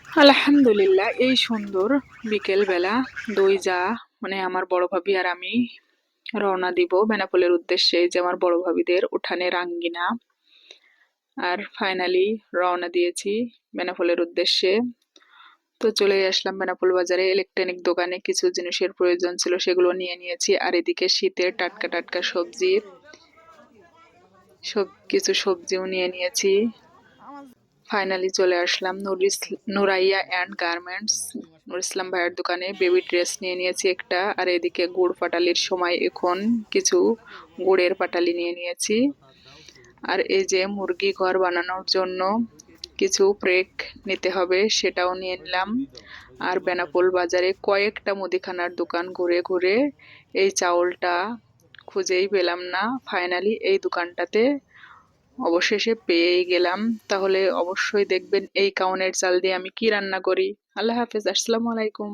আলহামদুলিল্লাহ, এই সুন্দর বিকেল বেলা দুই যা মানে আমার বড় ভাবি আর আমি রওনা দিব বেনাপোলের উদ্দেশ্যে। এই যে আমার বড় ভাবিদের উঠানের আঙ্গিনা। আর ফাইনালি রওনা দিয়েছি বেনাপোলের উদ্দেশ্যে। তো চলে আসলাম বেনাপোল বাজারে। ইলেকট্রনিক দোকানে কিছু জিনিসের প্রয়োজন ছিল, সেগুলো নিয়ে নিয়েছি। আর এদিকে শীতের টাটকা টাটকা সবজির সব কিছু সবজিও নিয়ে নিয়েছি। ফাইনালি চলে আসলাম নুরাইয়া অ্যান্ড গার্মেন্টস, নুর ইসলাম ভাইয়ের দোকানে। বেবি ড্রেস নিয়ে নিয়েছি একটা। আর এদিকে গুড় পাটালির সময় এখন কিছু গুড়ের পাটালি নিয়ে নিয়েছি। আর এই যে মুরগি ঘর বানানোর জন্য কিছু প্রেক নিতে হবে, সেটাও নিয়ে নিলাম। আর বেনাপোল বাজারে কয়েকটা মুদিখানার দোকান ঘুরে ঘুরে এই চাউলটা খুঁজেই পেলাম না। ফাইনালি এই দোকানটাতে অবশেষে পেয়েই গেলাম। তাহলে অবশ্যই দেখবেন এই কাউনের চাল দিয়ে আমি কি রান্না করি। আল্লাহ হাফেজ, আসসালামু আলাইকুম।